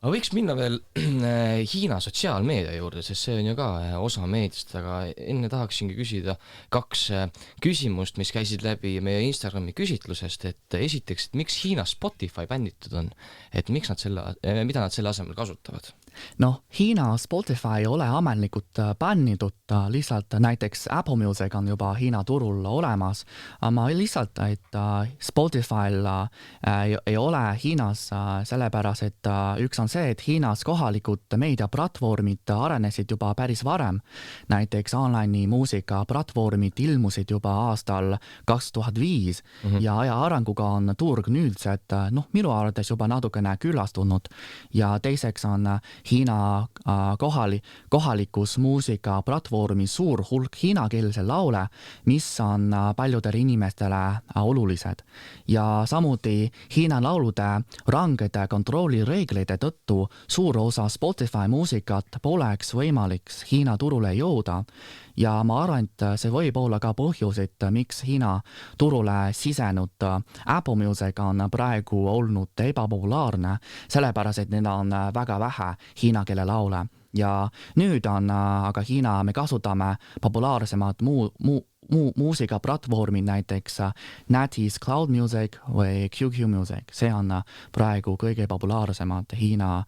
Aga võiks minna veel Hiina sotsiaalmeedia juurde, sest see on ju ka osa meediast, aga enne tahaksingi küsida 2 küsimust, mis käisid läbi meie Instagrami küsitlusest, et esiteks, et miks Hiinas Spotify bänditud on, et mida nad selle asemel kasutavad? noh, Hiina Spotify ei ole ametlikult bännitud, lihtsalt näiteks Apple Music on juba Hiina turul olemas, aga lihtsalt, et Spotify'l ei ole Hiinas sellepärast, et üks on see, et Hiinas kohalikud meediaplatvormid arenesid juba päris varem. Näiteks online'i muusikaplatvormid ilmusid juba aastal 2005 ja aja arenguga on turg nüüdsed, minu arvates juba natukene küllastunud ja teiseks on Hiina kohalikus muusikaplatvormi suur hulk hiinakeelse laule, mis on paljudele inimestele olulised. Ja samuti Hiina laulude rangede kontrollireeglite tõttu suur osa Spotify muusikat poleks võimalik Hiina turule jõuda. Ja ma arvan, et see võib olla ka põhjus, et miks Hiina turule sisenud Apple Music on praegu olnud ebapopulaarne, sellepärast, et neil on väga vähe hiina keele laule. Ja nüüd on aga Hiina, me kasutame populaarsemad muusikaplatvormid, näiteks Natis Cloud Music või QQ Music. See on praegu kõige populaarsemad Hiina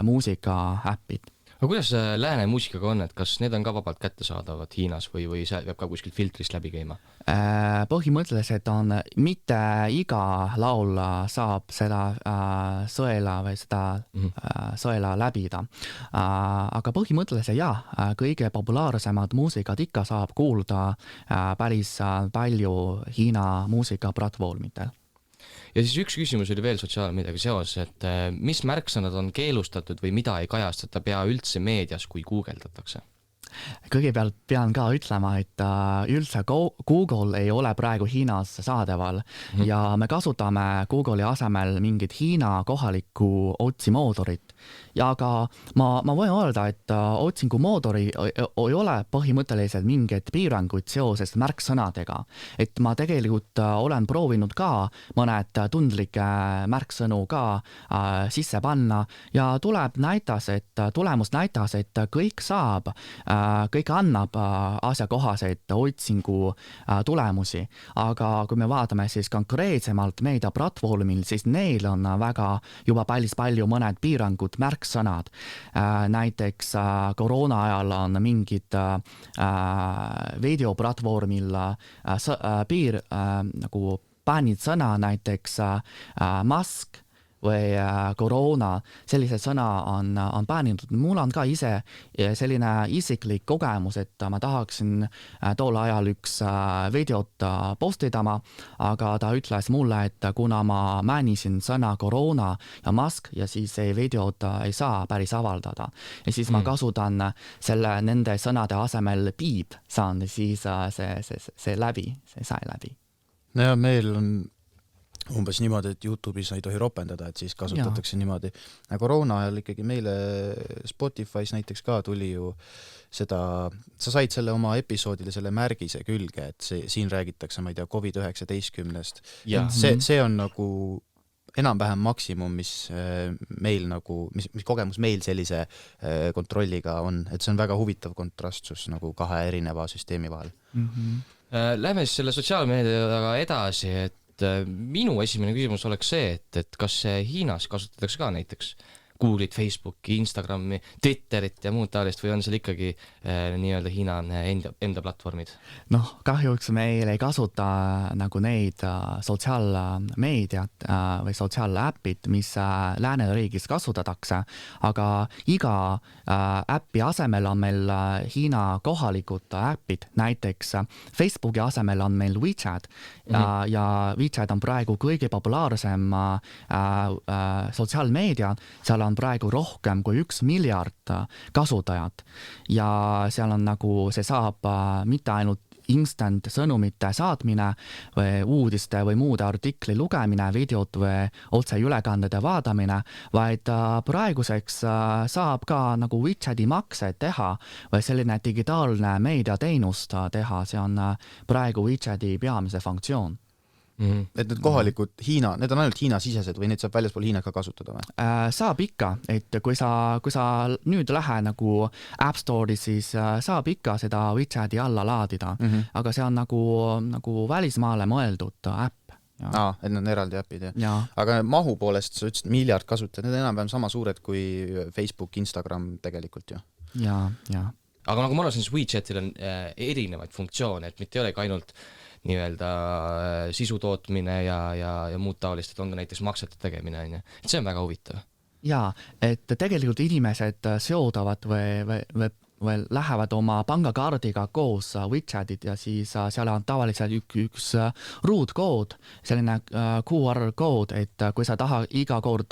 muusikaäppid. Aga kuidas lääne muusikaga on, et kas need on ka vabalt kättesaadavad Hiinas või see peab ka kuskil filtrist läbi käima? Põhimõtteliselt on mitte iga laul saab seda sõela või seda sõela läbida. Aga põhimõtteliselt kõige populaarsemad muusikad ikka saab kuulda päris palju Hiina muusikaplatvormidel. Ja siis üks küsimus oli veel sotsiaalmeediaga seoses, et mis märksõnad on keelustatud või mida ei kajastata pea üldse meedias, kui guugeldatakse? Kõigepealt pean ka ütlema, et üldse Google ei ole praegu Hiinas saadeval ja me kasutame Google'i asemel mingit Hiina kohalikku otsimootorit. Ja aga ma võin öelda, et otsingumootori ei ole põhimõtteliselt mingeid piiranguid seoses märksõnadega. Et ma tegelikult olen proovinud ka mõned tundlike märksõnu ka sisse panna ja tulemus näitas, et kõik saab, kõik annab asjakohaseid otsingu tulemusi. Aga kui me vaatame siis konkreetsemalt meediaplatvormil, siis neil on väga juba päris palju mõned piirangud märksõnad. Näiteks koroona ajal on mingid videoplatvormil piir nagu bännid sõna, näiteks mask või koroona, sellise sõna on bännitud. Mul on ka ise selline isiklik kogemus, et ma tahaksin tol ajal üks videot postidama, aga ta ütles mulle, et kuna ma määnisin sõna koroona ja mask ja siis see videot ei saa päris avaldada. Ja siis ma kasutan nende sõnade asemel piip saan, siis see sai läbi. No ja meil on umbes niimoodi, et YouTube'is ei tohi ropendada, et siis kasutatakse niimoodi. Koroona ajal ikkagi meile Spotify's näiteks ka tuli ju seda, sa said selle oma episoodile selle märgise külge, et siin räägitakse, ma ei tea, COVID-19. See on nagu enam-vähem maksimum, mis meil nagu, mis kogemus meil sellise kontrolliga on, et see on väga huvitav kontrastsus nagu kahe erineva süsteemi vahel. Lähme siis selle sotsiaalmeediaga edasi, et minu esimene küsimus oleks see, et kas Hiinas kasutatakse ka näiteks Google'it, Facebooki, Instagrami, Twitterit ja muud taolist või on seal ikkagi nii-öelda Hiina enda platvormid? Kahjuks meil ei kasuta nagu neid sotsiaalmeediat või sotsiaaläppid, mis lääneriigis kasutatakse, aga iga äppi asemel on meil Hiina kohalikud äppid, näiteks Facebooki asemel on meil WeChat ja WeChat on praegu kõige populaarsem sotsiaalmeedia, seal on praegu rohkem kui 1 miljard kasutajat ja seal on nagu, see saab mitte ainult instant sõnumite saatmine või uudiste või muude artikli lugemine, videot või otseülekandede vaadamine, vaid praeguseks saab ka nagu WeChati makse teha või selline digitaalne meediateenust teha, see on praegu WeChati peamise funktsioon. Et need kohalikud Hiina, need on ainult Hiina-sisesed või neid saab väljaspool Hiina ka kasutada või? Saab ikka, et kui sa nüüd lähe nagu App Store'i, siis saab ikka seda WeChati alla laadida, aga see on nagu välismaale mõeldud äpp. Et need on eraldi äpid, jah. Ja. Aga mahu poolest sa ütlesid miljard kasutajad, need on enam-vähem sama suured kui Facebook, Instagram tegelikult ju. Ja. aga nagu ma arvan, siis WeChatil on erinevaid funktsioone, et mitte ei olegi ainult nii-öelda sisu tootmine ja muud taolist, et on ka näiteks maksete tegemine, on ju. Et see on väga huvitav. Ja, et tegelikult inimesed seodavad või lähevad oma pangakaardiga koos WeChatit ja siis seal on tavaliselt üks ruutkood, selline QR-kood, et kui sa taha iga kord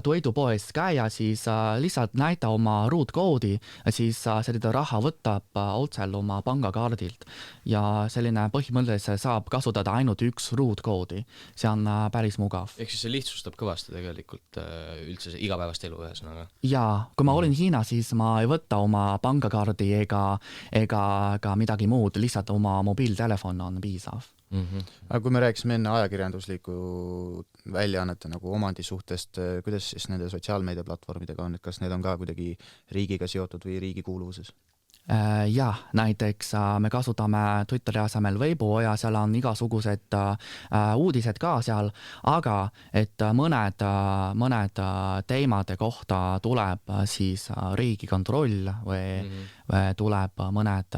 toidupoes käia, siis lihtsalt näita oma ruutkoodi ja siis selline raha võtab otsel oma pangakaardilt ja selline põhimõtteliselt saab kasutada ainult üks ruutkoodi. See on päris mugav. Ehk siis see lihtsustab kõvasti tegelikult üldse see igapäevast elu ühesõnaga. Ja, kui ma olin Hiinas, siis ma ei võtta oma pangakaardi ega ka midagi muud, lihtsalt oma mobiiltelefon on piisav. Aga kui me rääkisime enne ajakirjandusliku väljaannete nagu omandi suhtest, kuidas siis nende sotsiaalmeediaplatvormidega on, et kas need on ka kuidagi riigiga seotud või riigi kuuluvuses? Jah, näiteks me kasutame Twitteri asemel Weibo ja seal on igasugused uudised ka seal, aga et mõned teemade kohta tuleb siis riigi kontroll või tuleb mõned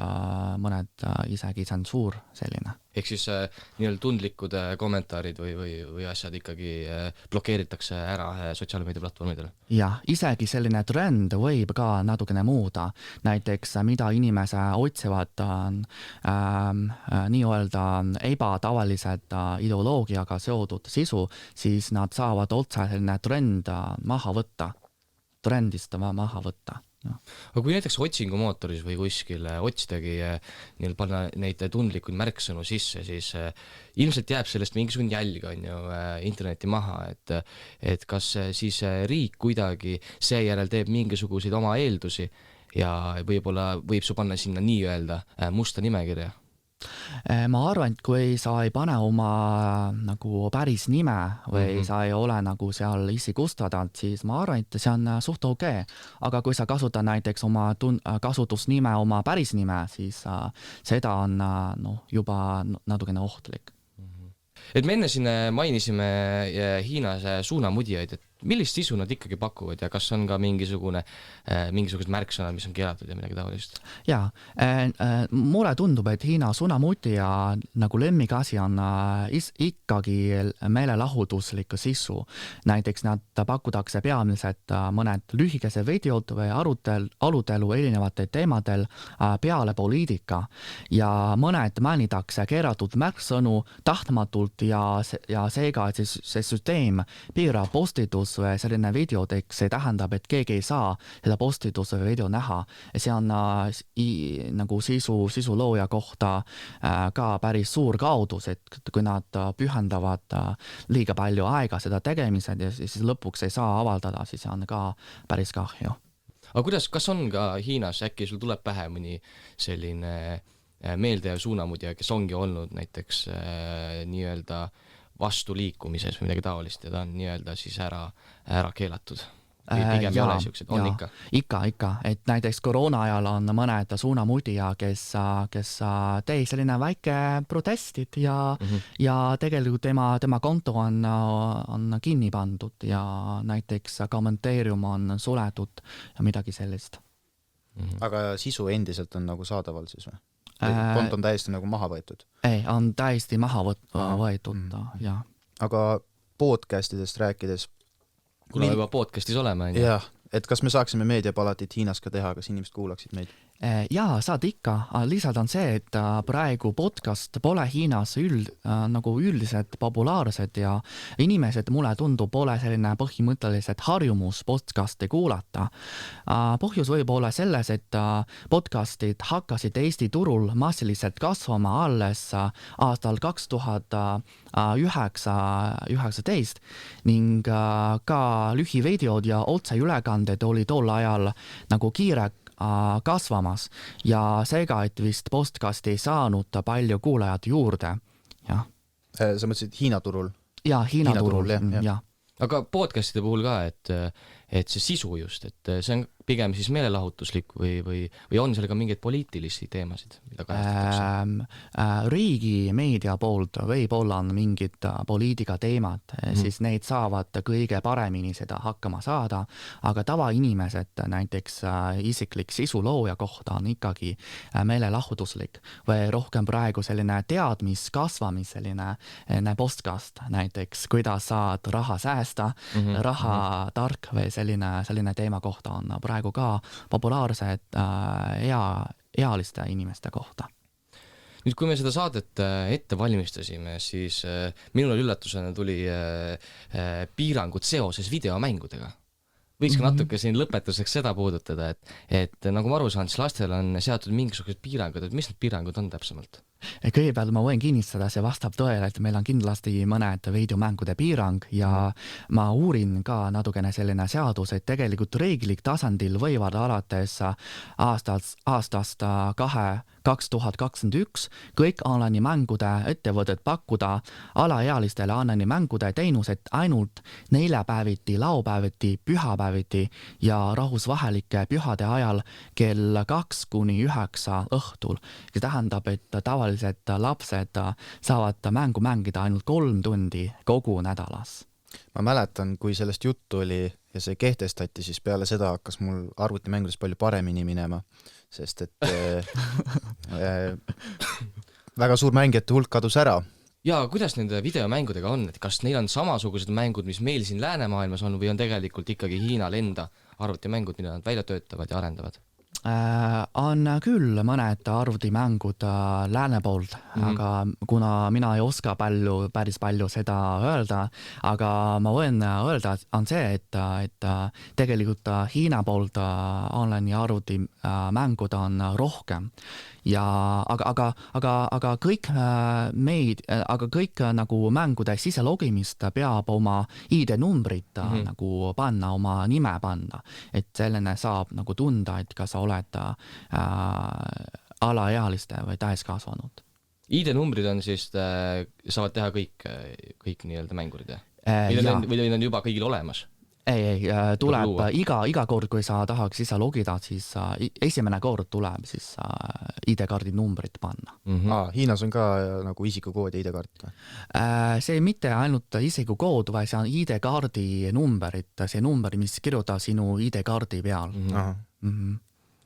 isegi tsensuur selline. Ehk siis nii-öelda tundlikud kommentaarid või asjad ikkagi blokeeritakse ära sotsiaalmeediaplatvormidele? Jah, isegi selline trend võib ka natukene muuda. Näiteks mida inimese otsivad nii-öelda ebatavalised ideoloogiaga seotud sisu, siis nad saavad otse selline trendist maha võtta. Aga kui näiteks otsingumootoris või kuskil otsidagi panna neid tundlikuid märksõnu sisse, siis ilmselt jääb sellest mingisugune jälg on ju interneti maha, et kas siis riik kuidagi seejärel teeb mingisuguseid oma eeldusi ja võib-olla võib su panna sinna nii-öelda musta nimekirja? Ma arvan, et kui sa ei pane oma nagu päris nime või sa ei ole nagu seal isikustadalt, siis ma arvan, et see on suht okei. Aga kui sa kasutad näiteks oma kasutusnime, oma päris nime, siis seda on juba natukene ohtlik. Et me enne siin mainisime Hiinas suunamudjaid, et millist sisu nad ikkagi pakuvad ja kas on ka mingisugused märksõnad, mis on keelatud ja midagi taolist? Jaa, mulle tundub, et Hiina suunamudja nagu lemmikasi on ikkagi meelelahutuslik sisu. Näiteks nad pakutakse peamiselt mõned lühikese videod või arutelu erinevate teemadel peale poliitika ja mõned mainitakse keeratud märksõnu tahtmatult ja seega see süsteem piirab postitus või selline videoteks, see tähendab, et keegi ei saa seda postitus või video näha. See on nagu sisu looja kohta ka päris suur kaotus, et kui nad pühendavad liiga palju aega seda tegemised ja siis lõpuks ei saa avaldada, siis on ka päris kahju. Aga kas on ka Hiinas, äkki sul tuleb pähe mõni selline meeldev suunamudja, kes ongi olnud näiteks nii-öelda vastuliikumises või midagi taolist ja ta on nii-öelda siis ära keelatud? Pigem ei ole siuksed, on ikka? Ikka, et näiteks koroona ajal on mõned suunamudja, kes tei selline väike protestid ja tegelikult tema konto on kinni pandud ja näiteks kommenteerium on suletud ja midagi sellist. Aga sisu endiselt on nagu saadaval siis või? Kont on täiesti nagu maha võetud? Ei, on täiesti maha võetud, jah. Aga podcastidest rääkides... Kuna juba podcastis oleme, on jah, et kas me saaksime meediapalatit Hiinas ka teha, kas inimesed kuulaksid meid? Jaa, saad ikka. Lihtsalt on see, et praegu podcast pole Hiinas nagu üldiselt populaarsed ja inimesed mulle tundub pole selline põhimõtteliselt harjumus podcasti kuulata. Põhjus võib olla selles, et podcastid hakkasid Eesti turul massiliselt kasvama alles aastal 2019 ning ka lühivideod ja otseülekanded oli tol ajal nagu kiire kasvamas ja seega, et vist podcasti ei saanud palju kuulajad juurde. Ja. Sa mõtlesid Hiina turul? Jaa, Hiina turul, jah. Aga podcastide puhul ka, et see sisu just, et see on pigem siis meelelahutuslik või on seal ka mingeid poliitilisi teemasid, mida kajastatakse? Riigi meedia poolt võib-olla on mingid poliitikateemad, siis neid saavad kõige paremini seda hakkama saada, aga tavainimesed näiteks isiklik sisulooja kohta on ikkagi meelelahutuslik või rohkem praegu selline teadmiskasvamis, selline postkast näiteks, kuidas saad raha säästa, raha tark või selline teema kohta on praegu ka populaarsed ealiste inimeste kohta. Nüüd, kui me seda saadet ette valmistasime, siis minule üllatusena tuli piirangud seoses videomängudega. Võiks ka natuke siin lõpetuseks seda puudutada, et nagu ma aru saan, siis lastel on seatud mingisugused piirangud, et mis need piirangud on täpsemalt? Kõigepealt ma võin kinnistada, see vastab tõele, et meil on kindlasti mõned videomängude piirang ja ma uurin ka natukene selline seadus, et tegelikult reeglik tasandil võivad alates aastast 2021 kõik online mängude ettevõtted pakkuda alaealistele online mängude teenused ainult neljapäeviti, laupäeviti, pühapäeviti ja rahvusvahelike pühade ajal kell 2–9 õhtul. See tähendab, et tavaliselt lapsed saavad mängu mängida ainult 3 tundi kogu nädalas. Ma mäletan, kui sellest juttu oli ja see kehtestati, siis peale seda hakkas mul arvutimängudes palju paremini minema, sest et väga suur mängijate hulk kadus ära. Ja kuidas nende videomängudega on, et kas neil on samasugused mängud, mis meil siin läänemaailmas on või on tegelikult ikkagi Hiinal enda arvutimängud, mida nad välja töötavad ja arendavad? On küll mõned arvutimängud lääne poolt, aga kuna mina ei oska päris palju seda öelda, aga ma võin öelda, on see, et tegelikult Hiina poolt online arvutimängud on rohkem. Ja aga kõik nagu mängude siselogimist peab oma ID-numbrit nagu panna, oma nime panna, et selline saab nagu tunda, et kas sa oled alaealiste või täiskasvanud. ID-numbrid on siis, saavad teha kõik nii-öelda mängurid, või on juba kõigil olemas? Ei, tuleb iga kord, kui sa tahaks ise logida, siis esimene kord tuleb siis ID-kaardi numbrit panna. Hiinas on ka nagu isikukood ja ID-kaart? See mitte ainult isikukood, vaid see on ID-kaardi numberit, see number, mis kirjutab sinu ID-kaardi peal.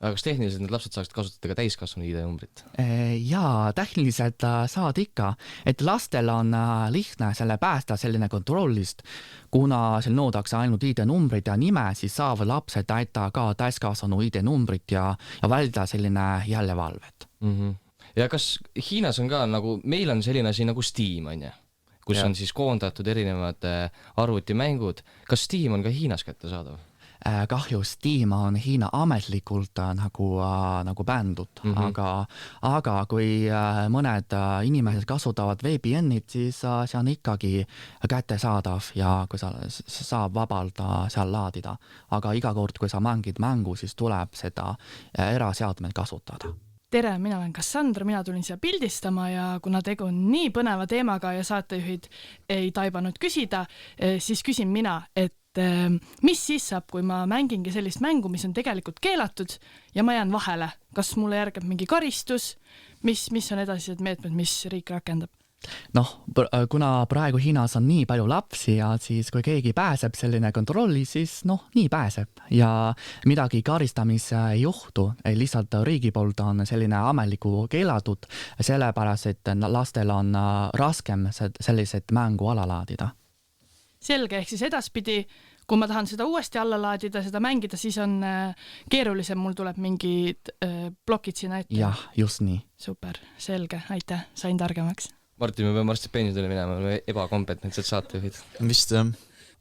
Aga kas tehniliselt need lapsed saaksid kasutada ka täiskasvanu ID-numbrit? Jaa, tehniliselt saad ikka, et lastel on lihtne selle päästa selline kontrollist, kuna seal nõudakse ainult ID-numbrit ja nime, siis saavad lapsed täita ka täiskasvanu ID-numbrit ja valida selline järelevalvet. Ja kas Hiinas on ka nagu, meil on selline asi nagu Steam, kus on siis koondatud erinevad arvutimängud. Kas Steam on ka Hiinas kättesaadav? Kahjus Steam on Hiina ametlikult nagu bändud, aga kui mõned inimesed kasutavad VPN-it, siis see on ikkagi kättesaadav ja kui sa saab vabalt seal laadida. Aga iga kord, kui sa mängid mängu, siis tuleb seda eraseadmeid kasutada. Tere, mina olen Cassandra, mina tulin siia pildistama ja kuna tegu on nii põneva teemaga ja saatejuhid ei taibanud küsida, siis küsin mina, et mis siis saab, kui ma mängingi sellist mängu, mis on tegelikult keelatud ja ma jään vahele? Kas mulle järgab mingi karistus? Mis on edasised meetmed, mis riik rakendab? Kuna praegu Hiinas on nii palju lapsi ja siis kui keegi pääseb selline kontrolli, siis nii pääseb ja midagi karistamis ei juhtu. Lihtsalt riigi poolt on selline ametliku keelatud, sellepärast, et lastel on raskem sellised mängu alalaadida. Selge, ehk siis edaspidi, kui ma tahan seda uuesti allalaadida, seda mängida, siis on keerulisem, mul tuleb mingid blokid sinna ette. Jah, just nii. Super, selge, aitäh, sain targemaks. Martin, me peame varsti pensionile minema, me ebakompetentsed saatejuhid. Vist jah.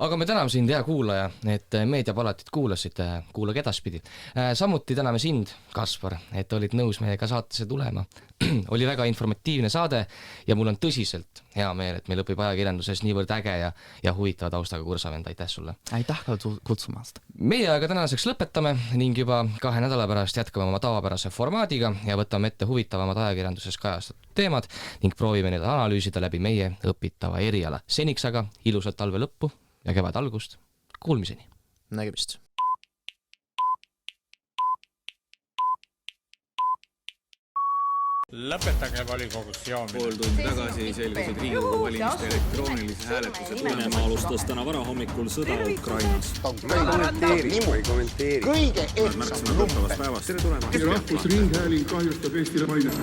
Aga me täname sind, hea kuulaja, et meediapalatit kuulasid, kuulage edaspidi. Samuti täname sind, Kaspar, et olid nõus meiega saatesse tulema. Oli väga informatiivne saade ja mul on tõsiselt hea meel, et meil õpib ajakirjanduses niivõrd äge ja huvitava taustaga kursavend. Aitäh sulle! Aitäh ka kutsumast! Meie aga tänaseks lõpetame ning juba 2 nädala pärast jätkame oma tavapärase formaadiga ja võtame ette huvitavamad ajakirjanduses kajastatud teemad ning proovime neid analüüsida läbi meie õpitava eriala. Seniks aga ilusat talve lõppu ja kevad algust. Kuulmiseni! nägemist. lõpetage volikogus joomine. Pool tundi tagasi selgusid Riigikogu valimiste elektroonilise hääletuse Venemaa alustas täna varahommikul sõda Ukrainas. ei kommenteeri. Kõige ehtsam lumpen. Rahvusringhääling kahjustab Eestile mainet.